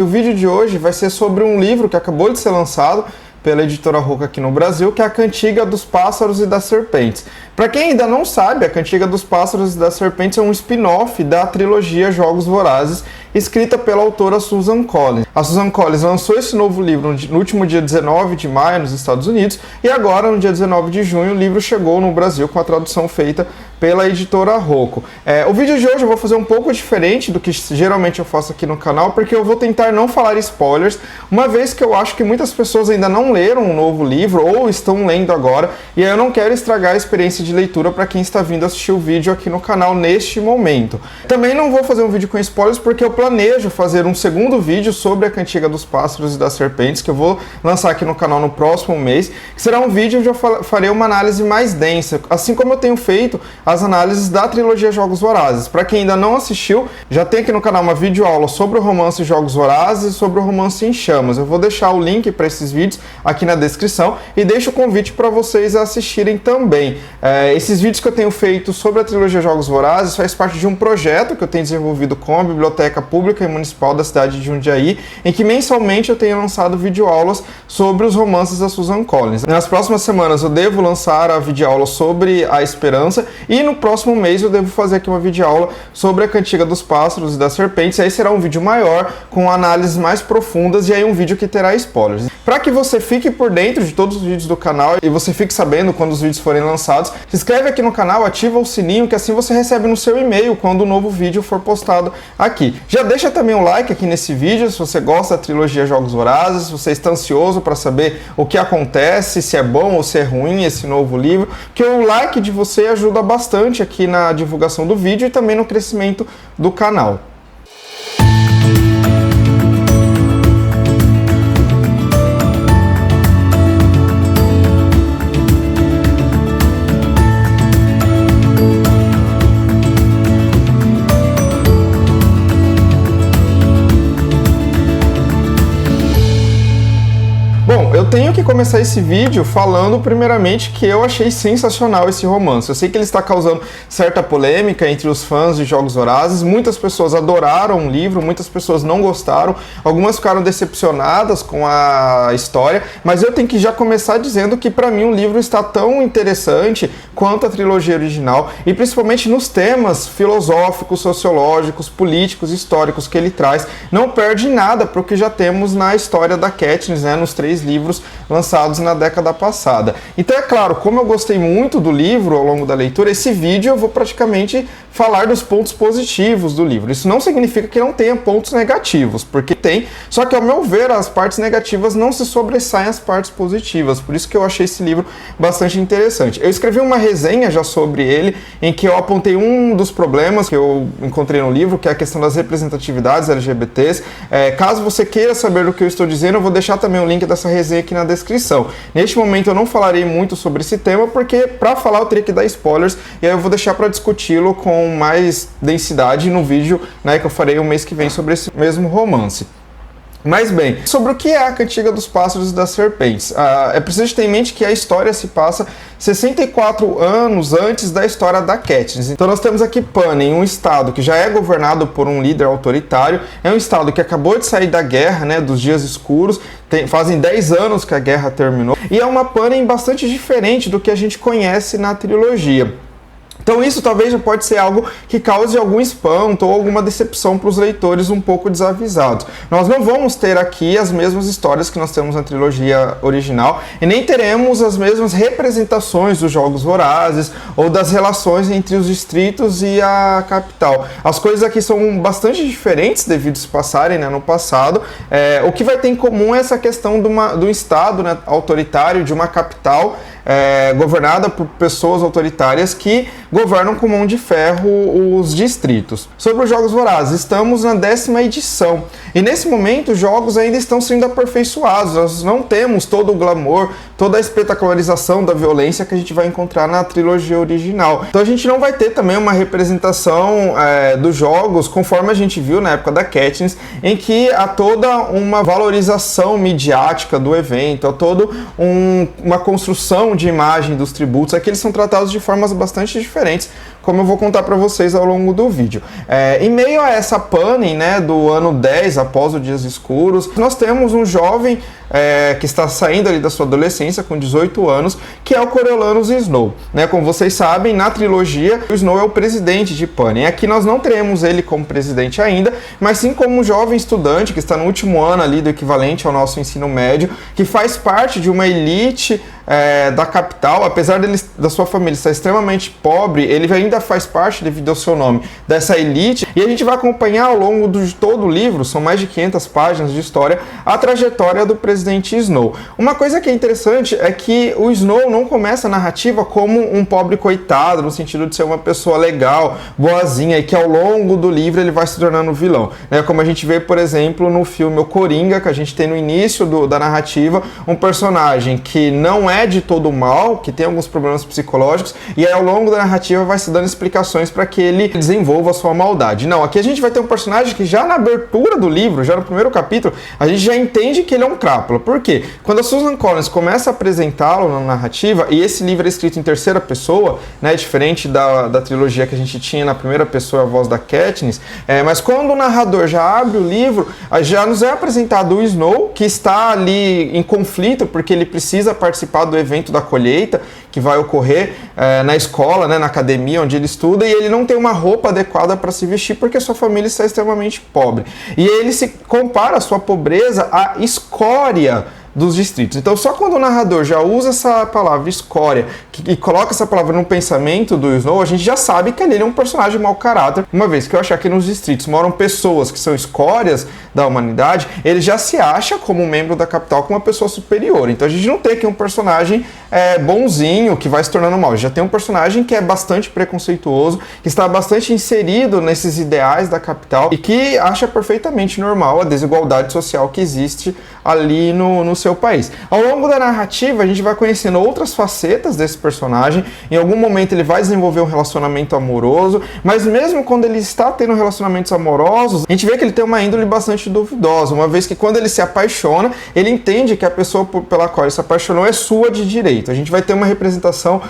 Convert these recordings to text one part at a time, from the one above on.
O vídeo de hoje vai ser sobre um livro que acabou de ser lançado pela editora Rocco aqui no Brasil, que é A Cantiga dos Pássaros e das Serpentes. Para quem ainda não sabe, A Cantiga dos Pássaros e das Serpentes é um spin-off da trilogia Jogos Vorazes, escrita pela autora Susan Collins. A Susan Collins lançou esse novo livro no último dia 19 de maio nos Estados Unidos, e agora, no dia 19 de junho, o livro chegou no Brasil com a tradução feita pela editora Rocco. O vídeo de hoje eu vou fazer um pouco diferente do que geralmente eu faço aqui no canal, porque eu vou tentar não falar spoilers, uma vez que eu acho que muitas pessoas ainda não leram o novo livro ou estão lendo agora, e aí eu não quero estragar a experiência de leitura para quem está vindo assistir o vídeo aqui no canal neste momento. Também não vou fazer um vídeo com spoilers porque eu planejo fazer um segundo vídeo sobre A Cantiga dos Pássaros e das Serpentes, que eu vou lançar aqui no canal no próximo mês, que será um vídeo onde eu farei uma análise mais densa, assim como eu tenho feito as análises da trilogia Jogos Vorazes. Para quem ainda não assistiu, já tem aqui no canal uma videoaula sobre o romance Jogos Vorazes e sobre o romance Em Chamas. Eu vou deixar o link para esses vídeos aqui na descrição e deixo o convite para vocês assistirem também. Esses vídeos que eu tenho feito sobre a trilogia Jogos Vorazes faz parte de um projeto que eu tenho desenvolvido com a Biblioteca Pública e Municipal da cidade de Jundiaí, em que mensalmente eu tenho lançado videoaulas sobre os romances da Susan Collins. Nas próximas semanas eu devo lançar a videoaula sobre A Esperança e no próximo mês eu devo fazer aqui uma videoaula sobre A Cantiga dos Pássaros e das Serpentes. Aí será um vídeo maior, com análises mais profundas, e aí um vídeo que terá spoilers. Para que você fique por dentro de todos os vídeos do canal e você fique sabendo quando os vídeos forem lançados, se inscreve aqui no canal, ativa o sininho, que assim você recebe no seu e-mail quando o novo vídeo for postado aqui. Já deixa também um like aqui nesse vídeo se você gosta da trilogia Jogos Vorazes, se você está ansioso para saber o que acontece, se é bom ou se é ruim esse novo livro, que o like de você ajuda bastante aqui na divulgação do vídeo e também no crescimento do canal. Bom, eu tenho que começar esse vídeo falando primeiramente que eu achei sensacional esse romance. Eu sei que ele está causando certa polêmica entre os fãs de Jogos Vorazes. Muitas pessoas adoraram o livro, muitas pessoas não gostaram, algumas ficaram decepcionadas com a história, mas eu tenho que já começar dizendo que para mim o livro está tão interessante quanto a trilogia original, e principalmente nos temas filosóficos, sociológicos, políticos, históricos que ele traz. Não perde nada para o que já temos na história da Katniss, né, nos 3 livros lançados na década passada. Então, é claro, como eu gostei muito do livro ao longo da leitura, esse vídeo eu vou praticamente falar dos pontos positivos do livro. Isso não significa que não tenha pontos negativos, porque tem, só que ao meu ver as partes negativas não se sobressaem às partes positivas, por isso que eu achei esse livro bastante interessante. Eu escrevi uma resenha já sobre ele, em que eu apontei um dos problemas que eu encontrei no livro, que é a questão das representatividades LGBTs. Caso você queira saber do que eu estou dizendo, eu vou deixar também o link dessa resenha aqui na descrição. Neste momento eu não falarei muito sobre esse tema, porque para falar eu teria que dar spoilers, e aí eu vou deixar para discuti-lo com mais densidade no vídeo, né, que eu farei o mês que vem sobre esse mesmo romance. Mas bem, sobre o que é A Cantiga dos Pássaros e das Serpentes? É preciso ter em mente que a história se passa 64 anos antes da história da Katniss. Então nós temos aqui Panem, um estado que já é governado por um líder autoritário, é um estado que acabou de sair da guerra, né, dos dias escuros, fazem 10 anos que a guerra terminou, e é uma Panem bastante diferente do que a gente conhece na trilogia. Então isso talvez pode ser algo que cause algum espanto ou alguma decepção para os leitores um pouco desavisados. Nós não vamos ter aqui as mesmas histórias que nós temos na trilogia original, e nem teremos as mesmas representações dos Jogos Vorazes ou das relações entre os distritos e a capital. As coisas aqui são bastante diferentes devido a se passarem, né, no passado. O que vai ter em comum é essa questão do Estado, né, autoritário, de uma capital governada por pessoas autoritárias que governam com mão de ferro os distritos. Sobre os Jogos Vorazes, estamos na 10ª edição, e nesse momento os jogos ainda estão sendo aperfeiçoados. Nós não temos todo o glamour, toda a espetacularização da violência que a gente vai encontrar na trilogia original. Então a gente não vai ter também uma representação dos jogos conforme a gente viu na época da Katniss, em que há toda uma valorização midiática do evento, há toda uma construção de imagem dos tributos. Aqui eles são tratados de formas bastante diferentes, como eu vou contar para vocês ao longo do vídeo. Em meio a essa pane, né, do ano 10, após os Dias Escuros, nós temos um jovem que está saindo ali da sua adolescência, com 18 anos, que é o Coriolanus Snow. Né? Como vocês sabem, na trilogia, o Snow é o presidente de Panem. Aqui nós não teremos ele como presidente ainda, mas sim como um jovem estudante que está no último ano ali do equivalente ao nosso ensino médio, que faz parte de uma elite da capital. Apesar da sua família estar extremamente pobre, ele ainda faz parte, devido ao seu nome, dessa elite, e a gente vai acompanhar ao longo de todo o livro, são mais de 500 páginas de história, a trajetória do presidente Snow. Uma coisa que é interessante é que o Snow não começa a narrativa como um pobre coitado, no sentido de ser uma pessoa legal, boazinha, e que ao longo do livro ele vai se tornando vilão, né? Como a gente vê, por exemplo, no filme O Coringa, que a gente tem no início da narrativa, um personagem que não é de todo mal, que tem alguns problemas psicológicos, e aí ao longo da narrativa vai se dando explicações para que ele desenvolva a sua maldade. Não, aqui a gente vai ter um personagem que já na abertura do livro, já no primeiro capítulo, a gente já entende que ele é um crápula. Por quê? Quando a Susan Collins começa a apresentá-lo na narrativa, e esse livro é escrito em terceira pessoa, né, diferente da trilogia que a gente tinha na primeira pessoa, a voz da Katniss, mas quando o narrador já abre o livro, já nos é apresentado o Snow, que está ali em conflito, porque ele precisa participar do evento da colheita, que vai ocorrer na escola, né, na academia onde ele estuda, e ele não tem uma roupa adequada para se vestir porque sua família está extremamente pobre. E ele se compara a sua pobreza à escória dos distritos. Então, só quando o narrador já usa essa palavra escória e coloca essa palavra no pensamento do Snow, a gente já sabe que ele é um personagem mau caráter, uma vez que eu achar que nos distritos moram pessoas que são escórias da humanidade, ele já se acha como um membro da capital, como uma pessoa superior. Então a gente não tem aqui um personagem bonzinho que vai se tornando mal, já tem um personagem que é bastante preconceituoso, que está bastante inserido nesses ideais da capital e que acha perfeitamente normal a desigualdade social que existe ali no seu país. Ao longo da narrativa, a gente vai conhecendo outras facetas desse personagem. Em algum momento ele vai desenvolver um relacionamento amoroso, mas mesmo quando ele está tendo relacionamentos amorosos, a gente vê que ele tem uma índole bastante duvidosa, uma vez que quando ele se apaixona, ele entende que a pessoa pela qual ele se apaixonou é sua de direito. A gente vai ter uma representação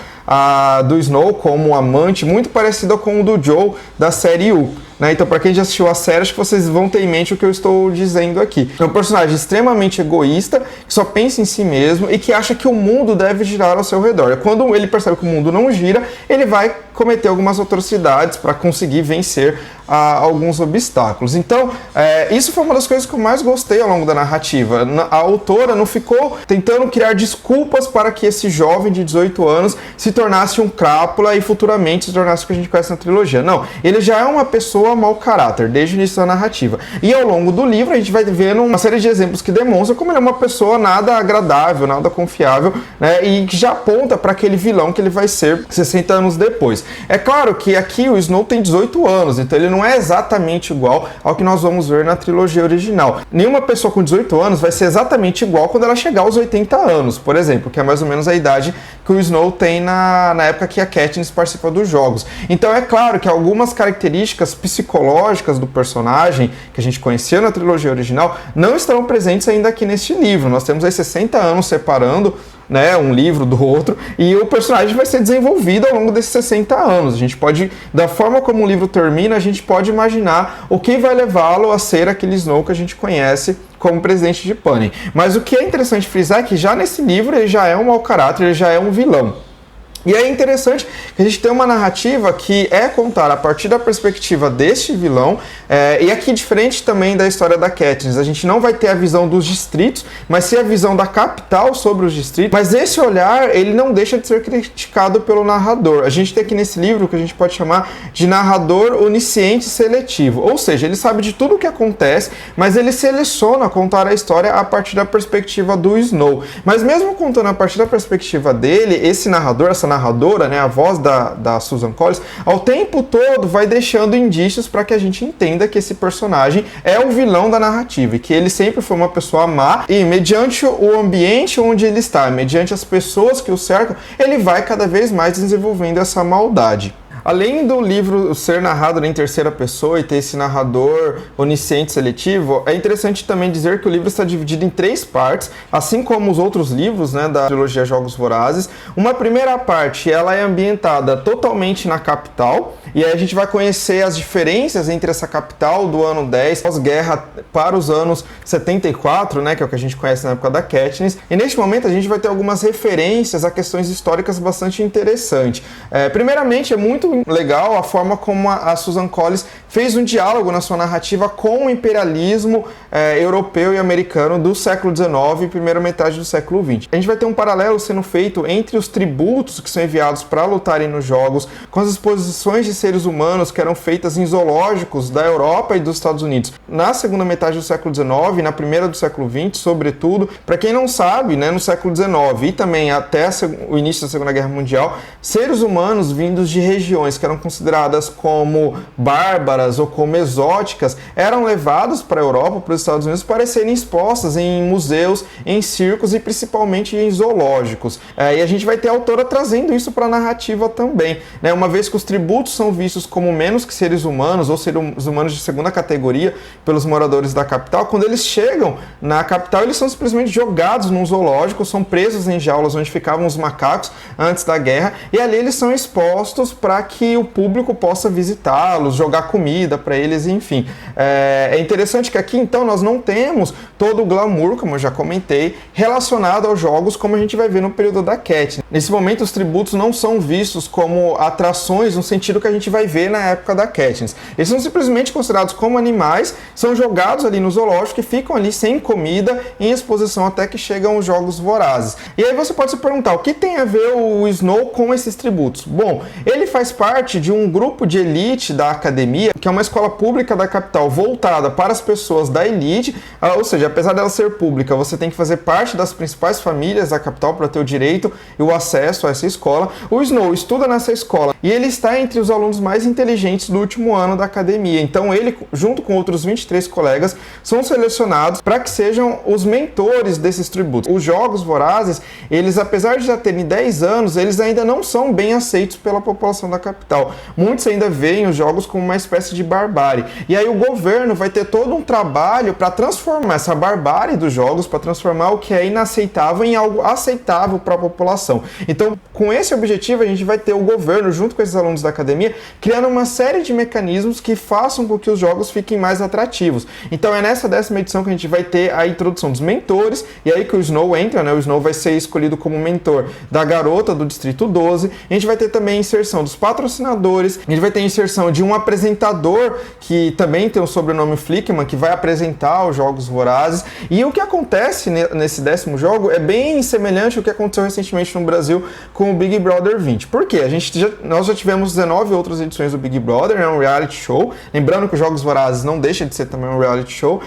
do Snow como um amante muito parecida com o do Joe da série U. Então, para quem já assistiu a série, acho que vocês vão ter em mente o que eu estou dizendo aqui. É um personagem extremamente egoísta, que só pensa em si mesmo e que acha que o mundo deve girar ao seu redor. Quando ele percebe que o mundo não gira, ele vai cometer algumas atrocidades para conseguir vencer alguns obstáculos. Então, isso foi uma das coisas que eu mais gostei ao longo da narrativa. A autora não ficou tentando criar desculpas para que esse jovem de 18 anos se tornasse um crápula e futuramente se tornasse o que a gente conhece na trilogia. Não, ele já é uma pessoa mau caráter desde o início da narrativa. E ao longo do livro a gente vai vendo uma série de exemplos que demonstram como ele é uma pessoa nada agradável, nada confiável, né, e que já aponta para aquele vilão que ele vai ser 60 anos depois. É claro que aqui o Snow tem 18 anos, então ele não é exatamente igual ao que nós vamos ver na trilogia original. Nenhuma pessoa com 18 anos vai ser exatamente igual quando ela chegar aos 80 anos, por exemplo, que é mais ou menos a idade que o Snow tem na época que a Katniss participa dos jogos. Então é claro que algumas características psicológicas do personagem que a gente conheceu na trilogia original não estarão presentes ainda aqui neste livro. Nós temos aí 60 anos separando, né, um livro do outro, e o personagem vai ser desenvolvido ao longo desses 60 anos. A gente pode, da forma como o livro termina, a gente pode imaginar o que vai levá-lo a ser aquele Snow que a gente conhece como presidente de Panem. Mas o que é interessante frisar é que já nesse livro ele já é um mau caráter, ele já é um vilão. E é interessante que a gente tem uma narrativa que é contar a partir da perspectiva deste vilão, e aqui diferente também da história da Katniss, a gente não vai ter a visão dos distritos, mas sim a visão da capital sobre os distritos, mas esse olhar, ele não deixa de ser criticado pelo narrador. A gente tem aqui nesse livro o que a gente pode chamar de narrador onisciente seletivo, ou seja, ele sabe de tudo o que acontece, mas ele seleciona contar a história a partir da perspectiva do Snow. Mas mesmo contando a partir da perspectiva dele, esse narrador, essa narradora, né, a voz da Susan Collins, ao tempo todo vai deixando indícios para que a gente entenda que esse personagem é o vilão da narrativa e que ele sempre foi uma pessoa má e mediante o ambiente onde ele está, mediante as pessoas que o cercam, ele vai cada vez mais desenvolvendo essa maldade. Além do livro ser narrado em terceira pessoa e ter esse narrador onisciente seletivo, é interessante também dizer que o livro está dividido em 3 partes, assim como os outros livros, né, da trilogia Jogos Vorazes. Uma primeira parte, ela é ambientada totalmente na capital, e aí a gente vai conhecer as diferenças entre essa capital do ano 10, pós-guerra, para os anos 74, né, que é o que a gente conhece na época da Katniss. E neste momento a gente vai ter algumas referências a questões históricas bastante interessantes. Primeiramente, é muito legal a forma como a Susan Collins fez um diálogo na sua narrativa com o imperialismo europeu e americano do século XIX e primeira metade do século XX. A gente vai ter um paralelo sendo feito entre os tributos que são enviados para lutarem nos jogos, com as exposições de seres humanos que eram feitas em zoológicos da Europa e dos Estados Unidos na segunda metade do século XIX e na primeira do século XX, sobretudo. Para quem não sabe, né, no século XIX e também até o início da Segunda Guerra Mundial, seres humanos vindos de regiões que eram consideradas como bárbaras ou como exóticas eram levados para a Europa, para os Estados Unidos, para serem expostas em museus, em circos e principalmente em zoológicos. E a gente vai ter a autora trazendo isso para a narrativa também, né? Uma vez que os tributos são vistos como menos que seres humanos ou seres humanos de segunda categoria pelos moradores da capital, quando eles chegam na capital, eles são simplesmente jogados num zoológico, são presos em jaulas onde ficavam os macacos antes da guerra, e ali eles são expostos para que o público possa visitá-los, jogar comida para eles, enfim. É interessante que aqui, então, nós não temos todo o glamour, como eu já comentei, relacionado aos jogos, como a gente vai ver no período da Katniss. Nesse momento, os tributos não são vistos como atrações no sentido que a gente vai ver na época da Katniss. Eles são simplesmente considerados como animais, são jogados ali no zoológico e ficam ali sem comida, em exposição até que chegam os Jogos Vorazes. E aí você pode se perguntar, o que tem a ver o Snow com esses tributos? Bom, ele faz parte de um grupo de elite da academia, que é uma escola pública da capital voltada para as pessoas da elite, ou seja, apesar dela ser pública, você tem que fazer parte das principais famílias da capital para ter o direito e o acesso a essa escola. O Snow estuda nessa escola e ele está entre os alunos mais inteligentes do último ano da academia. Então ele, junto com outros 23 colegas, são selecionados para que sejam os mentores desses tributos. Os Jogos Vorazes, eles, apesar de já terem 10 anos, eles ainda não são bem aceitos pela população da capital. Muitos ainda veem os jogos como uma espécie de barbárie. E aí o governo vai ter todo um trabalho para transformar essa barbárie dos jogos, para transformar o que é inaceitável em algo aceitável para a população. Então, com esse objetivo, a gente vai ter o governo, junto com esses alunos da academia, criando uma série de mecanismos que façam com que os jogos fiquem mais atrativos. Então, é nessa 10ª edição que a gente vai ter a introdução dos mentores, e aí que o Snow entra, né? O Snow vai ser escolhido como mentor da garota do Distrito 12. A gente vai ter também a inserção dos patrocinadores, a gente vai ter a inserção de um apresentador que também tem o sobrenome Flickman, que vai apresentar os Jogos Vorazes. E o que acontece nesse 10º jogo é bem semelhante ao que aconteceu recentemente no Brasil com o Big Brother 20. Por quê? Nós já tivemos 19 outras edições do Big Brother, é um reality show. Lembrando que os Jogos Vorazes não deixa de ser também um reality show.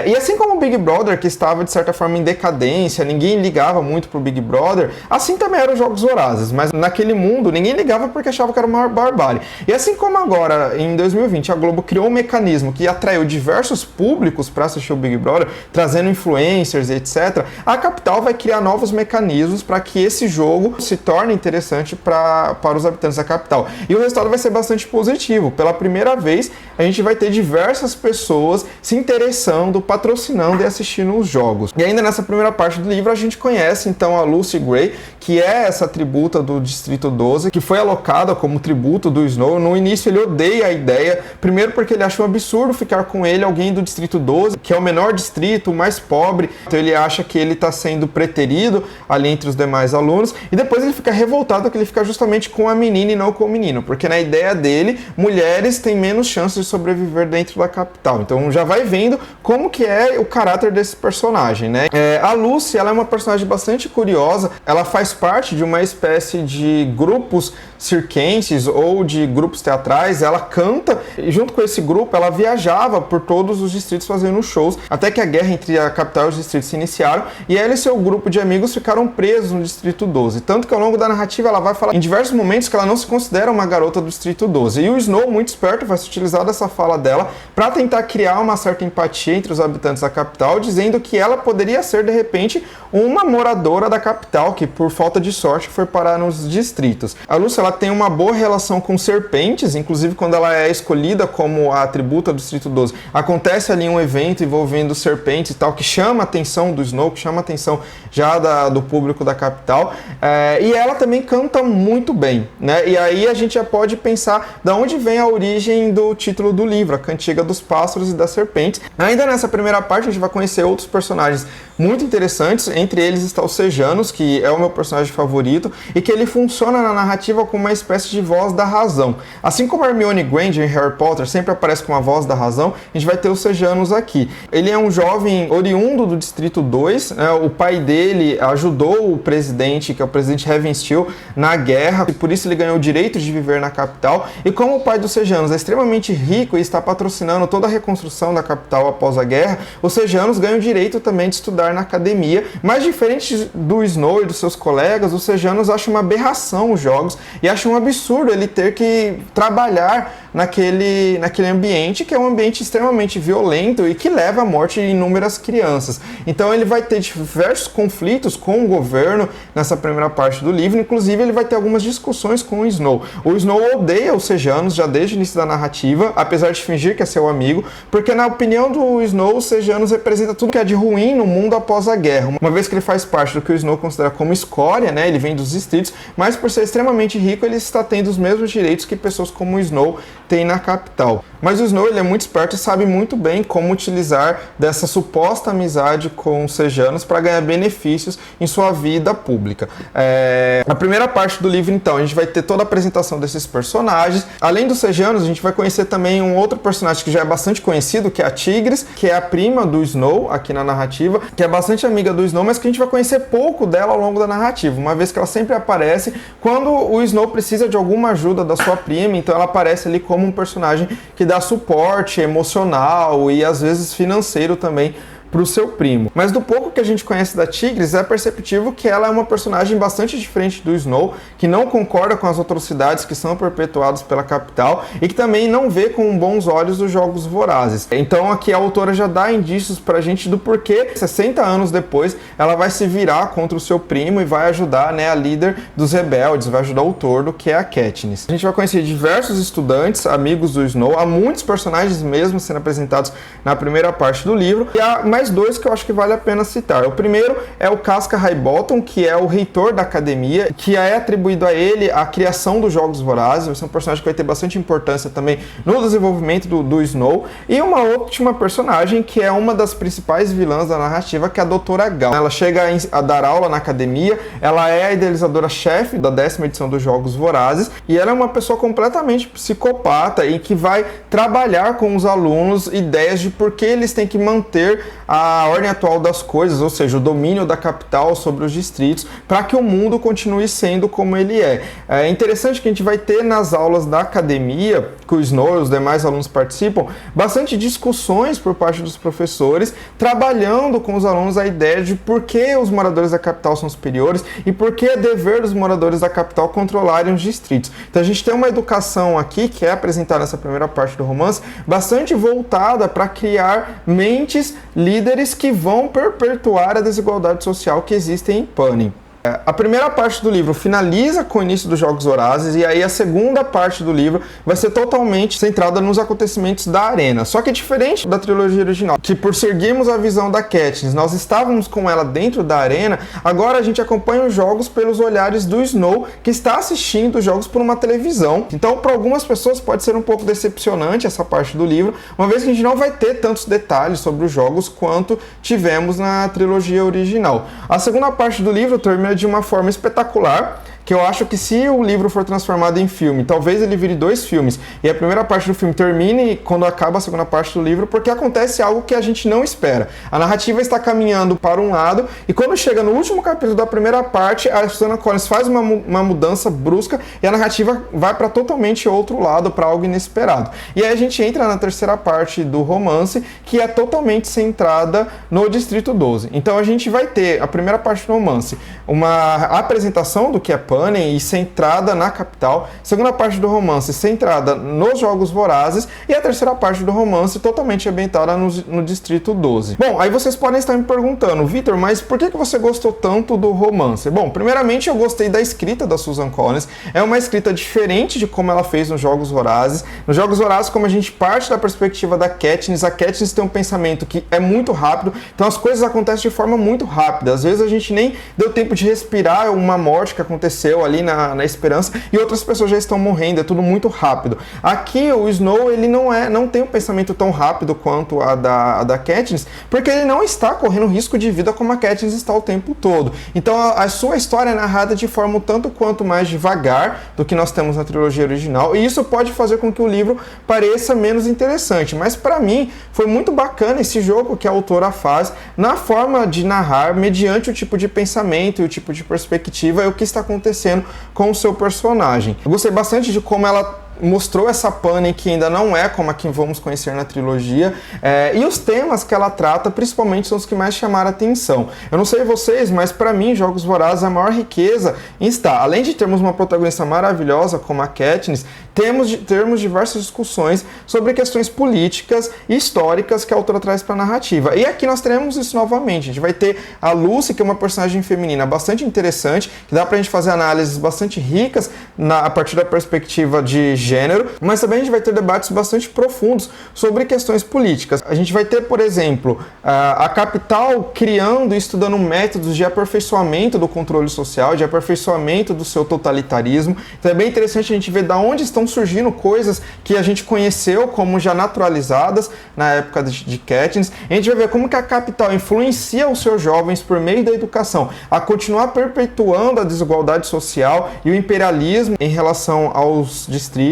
E assim como o Big Brother, que estava de certa forma em decadência, ninguém ligava muito pro Big Brother, assim também eram os Jogos Vorazes. Mas naquele mundo, ninguém ligava porque achava que era uma barbárie. E assim como agora, em 2020, a Globo criou um mecanismo que atraiu diversos públicos para assistir o Big Brother, trazendo influencers e etc., a Capital vai criar novos mecanismos para que esse jogo se torne interessante para os habitantes da capital. E o resultado vai ser bastante positivo. Pela primeira vez, a gente vai ter diversas pessoas se interessando, patrocinando e assistindo os jogos. E ainda nessa primeira parte do livro, a gente conhece então a Lucy Gray, que é essa tributa do Distrito 12, que foi alocada como tributo do Snow. No início ele odeia a ideia, primeiro porque ele acha um absurdo ficar com ele alguém do Distrito 12, que é o menor distrito, o mais pobre, então ele acha que ele está sendo preterido ali entre os demais alunos, e depois ele fica revoltado que ele fica justamente com a menina e não com o menino, porque na ideia dele, mulheres têm menos chances de sobreviver dentro da capital. Então já vai vendo como que é o caráter desse personagem, né? A Lucy, ela é uma personagem bastante curiosa, ela faz parte de uma espécie de grupos circenses ou de grupos teatrais, ela canta, e junto com esse grupo ela viajava por todos os distritos fazendo shows, até que a guerra entre a capital e os distritos se iniciaram, e ela e seu grupo de amigos ficaram presos no Distrito 12, tanto que ao longo da narrativa ela vai falar em diversos momentos que ela não se considera uma garota do Distrito 12, e o Snow, muito esperto, vai se utilizar dessa fala dela para tentar criar uma certa empatia entre os habitantes da capital, dizendo que ela poderia ser, de repente, uma moradora da capital, que por falta de sorte foi parar nos distritos. A Lucy, ela ela tem uma boa relação com serpentes, inclusive quando ela é escolhida como a atributa do Distrito 12, acontece ali um evento envolvendo serpentes e tal, que chama a atenção do Snow, que chama a atenção já do público da capital, e ela também canta muito bem, né? E aí a gente já pode pensar de onde vem a origem do título do livro, a Cantiga dos Pássaros e das Serpentes. Ainda nessa primeira parte a gente vai conhecer outros personagens muito interessantes, entre eles está o Sejanus, que é o meu personagem favorito, e que ele funciona na narrativa como uma espécie de voz da razão. Assim como Hermione Granger em Harry Potter sempre aparece com a voz da razão, a gente vai ter o Sejanus aqui. Ele é um jovem oriundo do Distrito 2, né? O pai dele ajudou o presidente, que é o presidente Ravensteel, na guerra, e por isso ele ganhou o direito de viver na capital. E como o pai do Sejanus é extremamente rico e está patrocinando toda a reconstrução da capital após a guerra, o Sejanus ganha o direito também de estudar na academia. Mas diferente do Snow e dos seus colegas, o Sejanus acha uma aberração os jogos e acha um absurdo ele ter que trabalhar naquele ambiente, que é um ambiente extremamente violento e que leva à morte de inúmeras crianças. Então ele vai ter diversos conflitos com o governo nessa primeira parte do livro, inclusive ele vai ter algumas discussões com o Snow. O Snow odeia o Sejanus já desde o início da narrativa, apesar de fingir que é seu amigo, porque na opinião do Snow, o Sejanus representa tudo que é de ruim no mundo após a guerra, uma vez que ele faz parte do que o Snow considera como escória, né? Ele vem dos distritos, mas por ser extremamente rico, ele está tendo os mesmos direitos que pessoas como o Snow têm na capital. Mas o Snow ele é muito esperto e sabe muito bem como utilizar dessa suposta amizade com os Sejanus para ganhar benefícios em sua vida pública. Na primeira parte do livro, então, a gente vai ter toda a apresentação desses personagens. Além dos Sejanus, a gente vai conhecer também um outro personagem que já é bastante conhecido, que é a Tigris, que é a prima do Snow aqui na narrativa, que é bastante amiga do Snow, mas que a gente vai conhecer pouco dela ao longo da narrativa, uma vez que ela sempre aparece quando o Snow precisa de alguma ajuda da sua prima, então ela aparece ali como um personagem que dá suporte emocional e às vezes financeiro também para o seu primo. Mas do pouco que a gente conhece da Tigris, é perceptível que ela é uma personagem bastante diferente do Snow, que não concorda com as atrocidades que são perpetuadas pela capital e que também não vê com bons olhos os Jogos Vorazes. Então aqui a autora já dá indícios para a gente do porquê, 60 anos depois, ela vai se virar contra o seu primo e vai ajudar, né, a líder dos rebeldes, vai ajudar o Tordo, que é a Katniss. A gente vai conhecer diversos estudantes, amigos do Snow, há muitos personagens mesmo sendo apresentados na primeira parte do livro, e há mais dois que eu acho que vale a pena citar. O primeiro é o Casca Highbottom, que é o reitor da academia, que é atribuído a ele a criação dos Jogos Vorazes. Vai ser um personagem que vai ter bastante importância também no desenvolvimento do Snow. E uma última personagem que é uma das principais vilãs da narrativa, que é a Doutora Gao. Ela chega a dar aula na academia, ela é a idealizadora-chefe da 10ª edição dos Jogos Vorazes, e ela é uma pessoa completamente psicopata e que vai trabalhar com os alunos ideias de por que eles têm que manter a ordem atual das coisas, ou seja, o domínio da capital sobre os distritos, para que o mundo continue sendo como ele é. É interessante que a gente vai ter nas aulas da academia, que o Snow e os demais alunos participam, bastante discussões por parte dos professores, trabalhando com os alunos a ideia de por que os moradores da capital são superiores e por que é dever dos moradores da capital controlarem os distritos. Então a gente tem uma educação aqui, que é apresentada nessa primeira parte do romance, bastante voltada para criar mentes líderes que vão perpetuar a desigualdade social que existe em Panem. A primeira parte do livro finaliza com o início dos Jogos Vorazes, e aí a segunda parte do livro vai ser totalmente centrada nos acontecimentos da arena. Só que diferente da trilogia original, que por seguirmos a visão da Katniss, nós estávamos com ela dentro da arena, agora a gente acompanha os jogos pelos olhares do Snow, que está assistindo os jogos por uma televisão. Então, para algumas pessoas pode ser um pouco decepcionante essa parte do livro, uma vez que a gente não vai ter tantos detalhes sobre os jogos quanto tivemos na trilogia original. A segunda parte do livro termina de uma forma espetacular, que eu acho que se o livro for transformado em filme, talvez ele vire 2 filmes, e a primeira parte do filme termine quando acaba a segunda parte do livro, porque acontece algo que a gente não espera. A narrativa está caminhando para um lado, e quando chega no último capítulo da primeira parte, a Suzanne Collins faz uma mudança brusca, e a narrativa vai para totalmente outro lado, para algo inesperado. E aí a gente entra na terceira parte do romance, que é totalmente centrada no Distrito 12. Então a gente vai ter, a primeira parte do romance, uma apresentação do que é Panem, Panem e centrada na capital, segunda parte do romance centrada nos Jogos Vorazes e a terceira parte do romance totalmente ambientada no Distrito 12. Bom, aí vocês podem estar me perguntando, Vitor, mas por que você gostou tanto do romance? Bom, primeiramente eu gostei da escrita da Susan Collins, é uma escrita diferente de como ela fez nos Jogos Vorazes. Nos Jogos Vorazes, como a gente parte da perspectiva da Katniss, a Katniss tem um pensamento que é muito rápido, então as coisas acontecem de forma muito rápida, às vezes a gente nem deu tempo de respirar uma morte que aconteceu ali na Esperança e outras pessoas já estão morrendo, é tudo muito rápido. Aqui o Snow, ele não tem um pensamento tão rápido quanto a da Katniss, porque ele não está correndo risco de vida como a Katniss está o tempo todo. Então a sua história é narrada de forma um tanto quanto mais devagar do que nós temos na trilogia original, e isso pode fazer com que o livro pareça menos interessante, mas para mim foi muito bacana esse jogo que a autora faz na forma de narrar mediante o tipo de pensamento e o tipo de perspectiva e o que está acontecendo com o seu personagem. Eu gostei bastante de como ela mostrou essa Panem que ainda não é como a que vamos conhecer na trilogia, e os temas que ela trata principalmente são os que mais chamaram a atenção. Eu não sei vocês, mas para mim Jogos Vorazes, a maior riqueza está, além de termos uma protagonista maravilhosa como a Katniss, termos diversas discussões sobre questões políticas e históricas que a autora traz para a narrativa. E aqui nós teremos isso novamente. A gente vai ter a Lucy, que é uma personagem feminina bastante interessante, que dá para a gente fazer análises bastante ricas a partir da perspectiva de gênero, mas também a gente vai ter debates bastante profundos sobre questões políticas. A gente vai ter, por exemplo, a capital criando e estudando métodos de aperfeiçoamento do controle social, de aperfeiçoamento do seu totalitarismo. Então é bem interessante a gente ver de onde estão surgindo coisas que a gente conheceu como já naturalizadas na época de Katniss. A gente vai ver como que a capital influencia os seus jovens por meio da educação a continuar perpetuando a desigualdade social e o imperialismo em relação aos distritos.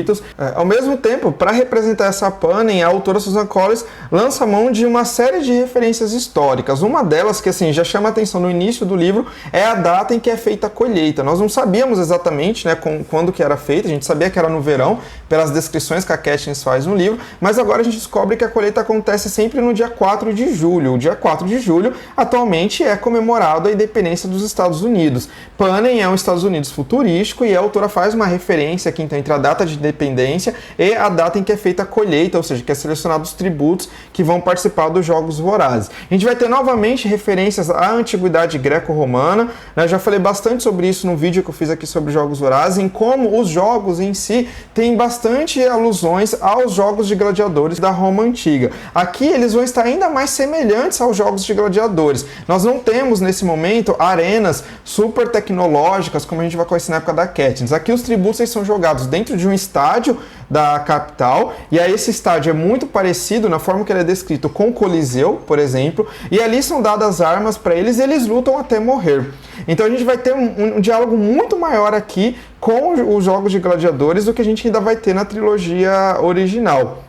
Ao mesmo tempo, para representar essa Panem, a autora Susan Collins lança mão de uma série de referências históricas. Uma delas, que assim, já chama atenção no início do livro, é a data em que é feita a colheita. Nós não sabíamos exatamente, né, quando que era feita, a gente sabia que era no verão, pelas descrições que a Katniss faz no livro, mas agora a gente descobre que a colheita acontece sempre no dia 4 de julho. O dia 4 de julho, atualmente, é comemorado a independência dos Estados Unidos. Panem é um Estados Unidos futurístico e a autora faz uma referência aqui, então, entre a data de independência e a data em que é feita a colheita, ou seja, que é selecionado os tributos que vão participar dos Jogos Vorazes. A gente vai ter novamente referências à antiguidade greco-romana, né? Eu já falei bastante sobre isso no vídeo que eu fiz aqui sobre Jogos Vorazes, em como os jogos em si têm bastante alusões aos jogos de gladiadores da Roma Antiga. Aqui eles vão estar ainda mais semelhantes aos jogos de gladiadores. Nós não temos nesse momento arenas super tecnológicas como a gente vai conhecer na época da Katniss. Aqui os tributos são jogados dentro de um estádio da capital, e aí esse estádio é muito parecido na forma que ele é descrito com o Coliseu, por exemplo, e ali são dadas armas para eles e eles lutam até morrer. Então a gente vai ter um diálogo muito maior aqui com os jogos de gladiadores do que a gente ainda vai ter na trilogia original.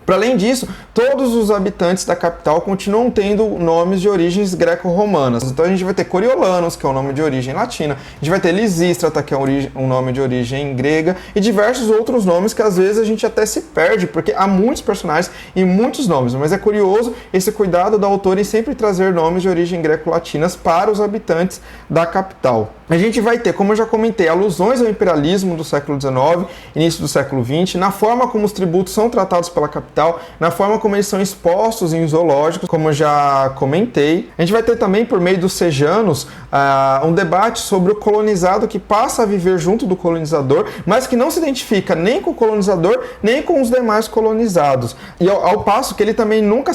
Para além disso, todos os habitantes da capital continuam tendo nomes de origens greco-romanas. Então a gente vai ter Coriolanos, que é um nome de origem latina, a gente vai ter Lisístrata, que é um nome de origem grega, e diversos outros nomes que às vezes a gente até se perde, porque há muitos personagens e muitos nomes. Mas é curioso esse cuidado da autora em sempre trazer nomes de origem greco-latinas para os habitantes da capital. A gente vai ter, como eu já comentei, alusões ao imperialismo do século XIX, início do século XX, na forma como os tributos são tratados pela capital, na forma como eles são expostos em zoológicos, como eu já comentei. A gente vai ter também, por meio dos sejanos, um debate sobre o colonizado que passa a viver junto do colonizador, mas que não se identifica nem com o colonizador, nem com os demais colonizados. E ao passo que ele também nunca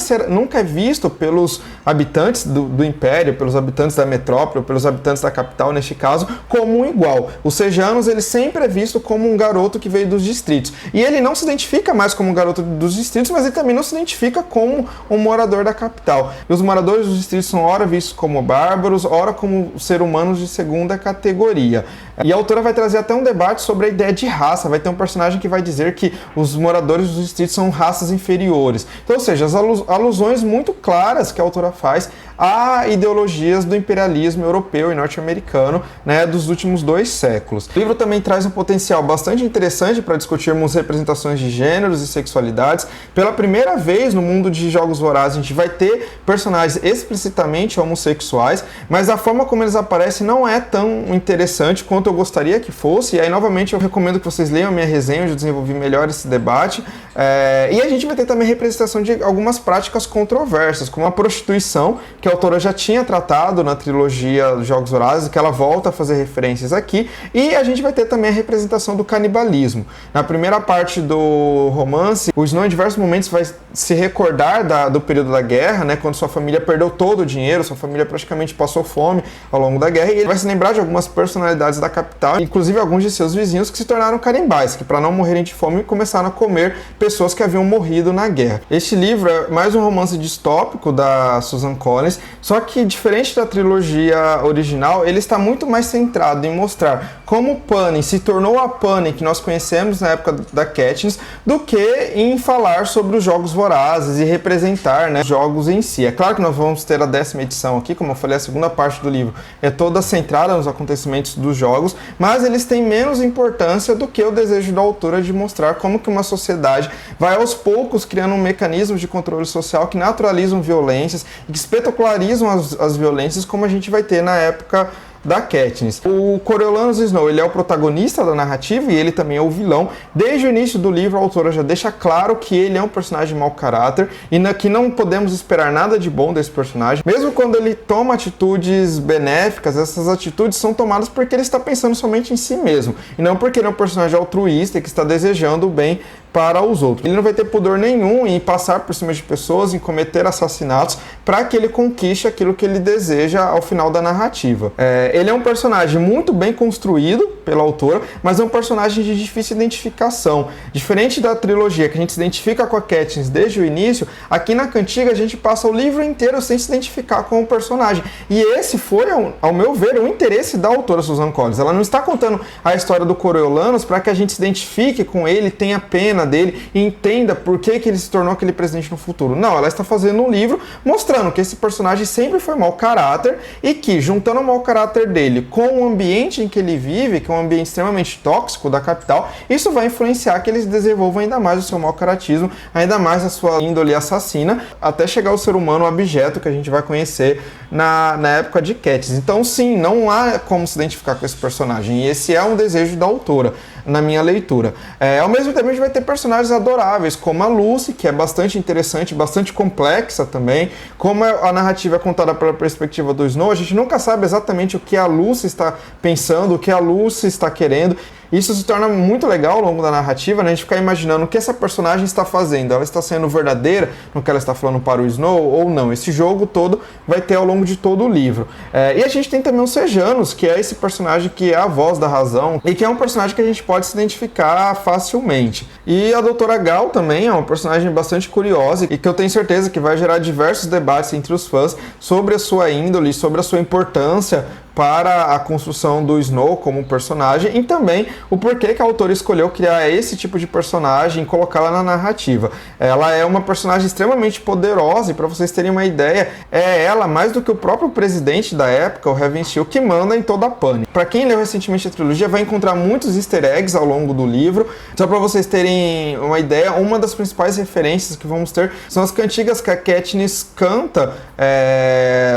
é visto pelos habitantes do Império, pelos habitantes da metrópole, pelos habitantes da capital, neste caso, como um igual. Os sejanos, ele sempre é visto como um garoto que veio dos distritos. E ele não se identifica mais como um garoto dos distritos, mas ele também não se identifica como um morador da capital. E os moradores dos distritos são ora vistos como bárbaros, ora como seres humanos de segunda categoria. E a autora vai trazer até um debate sobre a ideia de raça. Vai ter um personagem que vai dizer que os moradores dos distritos são raças inferiores. Então, ou seja, as alusões muito claras que a autora faz a ideologias do imperialismo europeu e norte-americano, né, dos últimos 2 séculos. O livro também traz um potencial bastante interessante para discutirmos representações de gêneros e sexualidades. Pela primeira vez no mundo de Jogos Vorazes, a gente vai ter personagens explicitamente homossexuais, mas a forma como eles aparecem não é tão interessante quanto quanto eu gostaria que fosse, e aí novamente eu recomendo que vocês leiam a minha resenha, onde eu desenvolvi melhor esse debate, e a gente vai ter também representação de algumas práticas controversas, como a prostituição, que a autora já tinha tratado na trilogia Jogos Vorazes, que ela volta a fazer referências aqui, e a gente vai ter também a representação do canibalismo. Na primeira parte do romance, o Snow em diversos momentos vai se recordar do período da guerra, né, quando sua família perdeu todo o dinheiro, sua família praticamente passou fome ao longo da guerra, e ele vai se lembrar de algumas personalidades da capital, inclusive alguns de seus vizinhos que se tornaram canibais, que para não morrerem de fome começaram a comer pessoas que haviam morrido na guerra. Este livro é mais um romance distópico da Susan Collins, só que diferente da trilogia original, ele está muito mais centrado em mostrar como Panem se tornou a Panem que nós conhecemos na época da Katniss, do que em falar sobre os Jogos Vorazes e representar, né, os jogos em si. É claro que nós vamos ter a 10ª edição aqui, como eu falei, a segunda parte do livro é toda centrada nos acontecimentos dos jogos, mas eles têm menos importância do que o desejo da autora de mostrar como que uma sociedade vai aos poucos criando um mecanismo de controle social que naturalizam violências e que espetacularizam as violências, como a gente vai ter na época da Katniss. O Coriolanus Snow, ele é o protagonista da narrativa e ele também é o vilão. Desde o início do livro, a autora já deixa claro que ele é um personagem mau caráter e que não podemos esperar nada de bom desse personagem. Mesmo quando ele toma atitudes benéficas, essas atitudes são tomadas porque ele está pensando somente em si mesmo, e não porque ele é um personagem altruísta que está desejando o bem para os outros. Ele não vai ter pudor nenhum em passar por cima de pessoas, em cometer assassinatos, para que ele conquiste aquilo que ele deseja ao final da narrativa. Ele é um personagem muito bem construído pela autora, mas é um personagem de difícil identificação. Diferente da trilogia, que a gente se identifica com a Katniss desde o início, aqui na Cantiga a gente passa o livro inteiro sem se identificar com o personagem. E esse foi, ao meu ver, o interesse da autora Susan Collins. Ela não está contando a história do Coriolanus para que a gente se identifique com ele, tenha pena dele e entenda por que ele se tornou aquele presidente no futuro. Não, ela está fazendo um livro mostrando que esse personagem sempre foi mau caráter e que, juntando o mau caráter dele com o ambiente em que ele vive, que é um ambiente extremamente tóxico da capital, isso vai influenciar que eles desenvolvam ainda mais o seu mau caratismo, ainda mais a sua índole assassina, até chegar ao ser humano objeto que a gente vai conhecer na época de Katniss. Então sim, não há como se identificar com esse personagem, e esse é um desejo da autora, na minha leitura. Ao mesmo tempo a gente vai ter personagens adoráveis, como a Lucy, que é bastante interessante, bastante complexa também. Como a narrativa é contada pela perspectiva do Snow, a gente nunca sabe exatamente o que a Lucy está pensando, o que a Lucy está querendo. Isso se torna muito legal ao longo da narrativa, né? A gente ficar imaginando o que essa personagem está fazendo. Ela está sendo verdadeira no que ela está falando para o Snow ou não? Esse jogo todo vai ter ao longo de todo o livro. E a gente tem também o Sejanus, que é esse personagem que é a voz da razão e que é um personagem que a gente pode se identificar facilmente. E a Doutora Gao também é uma personagem bastante curiosa e que eu tenho certeza que vai gerar diversos debates entre os fãs sobre a sua índole, sobre a sua importância para a construção do Snow como personagem e também o porquê que a autora escolheu criar esse tipo de personagem e colocá-la na narrativa. Ela é uma personagem extremamente poderosa e, para vocês terem uma ideia, é ela, mais do que o próprio presidente da época, o Ravensteel, que manda em toda a Panem. Para quem leu recentemente a trilogia, vai encontrar muitos easter eggs ao longo do livro. Só para vocês terem uma ideia, uma das principais referências que vamos ter são as cantigas que a Katniss canta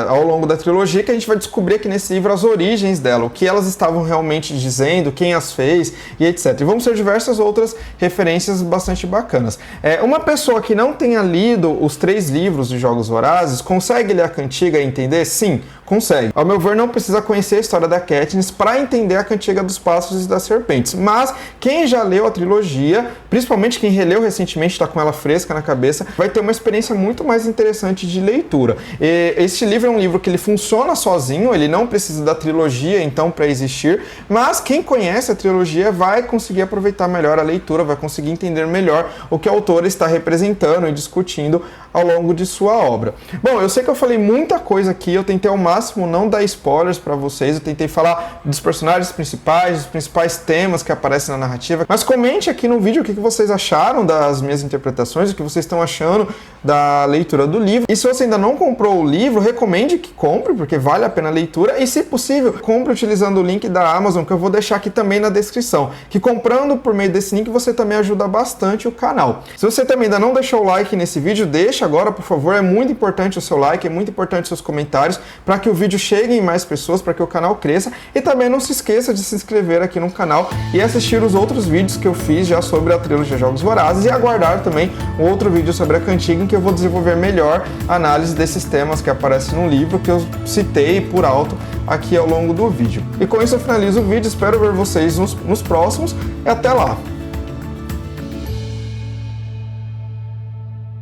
ao longo da trilogia, que a gente vai descobrir aqui nesse livro as origens dela, o que elas estavam realmente dizendo, quem as fez e etc. E vamos ter diversas outras referências bastante bacanas. Uma pessoa que não tenha lido os 3 livros de Jogos Vorazes, consegue ler a Cantiga e entender? Sim, consegue. Ao meu ver, não precisa conhecer a história da Katniss para entender a Cantiga dos Pássaros e das Serpentes, mas quem já leu a trilogia, principalmente quem releu recentemente, está com ela fresca na cabeça, vai ter uma experiência muito mais interessante de leitura. Este livro é um livro que ele funciona sozinho, ele não precisa da trilogia então para existir, mas quem conhece a trilogia vai conseguir aproveitar melhor a leitura, vai conseguir entender melhor o que a autora está representando e discutindo ao longo de sua obra. Bom, eu sei que eu falei muita coisa aqui, eu tentei ao máximo não dar spoilers para vocês, eu tentei falar dos personagens principais, dos principais temas que aparecem na narrativa, mas comente aqui no vídeo o que vocês acharam das minhas interpretações, o que vocês estão achando da leitura do livro. E se você ainda não comprou o livro, recomende que compre, porque vale a pena a leitura, e se possível, compre utilizando o link da Amazon, que eu vou deixar aqui também na descrição, que comprando por meio desse link você também ajuda bastante o canal. Se você também ainda não deixou o like nesse vídeo, deixa agora, por favor, é muito importante o seu like, é muito importante os seus comentários, para que o vídeo chegue em mais pessoas, para que o canal cresça, e também não se esqueça de se inscrever aqui no canal e assistir os outros vídeos que eu fiz já sobre a trilogia Jogos Vorazes, e aguardar também um outro vídeo sobre a Cantiga, em que eu vou desenvolver melhor a análise desses temas que aparecem no livro, que eu citei por alto aqui ao longo do vídeo. E com isso eu finalizo o vídeo, espero ver vocês nos próximos, e até lá!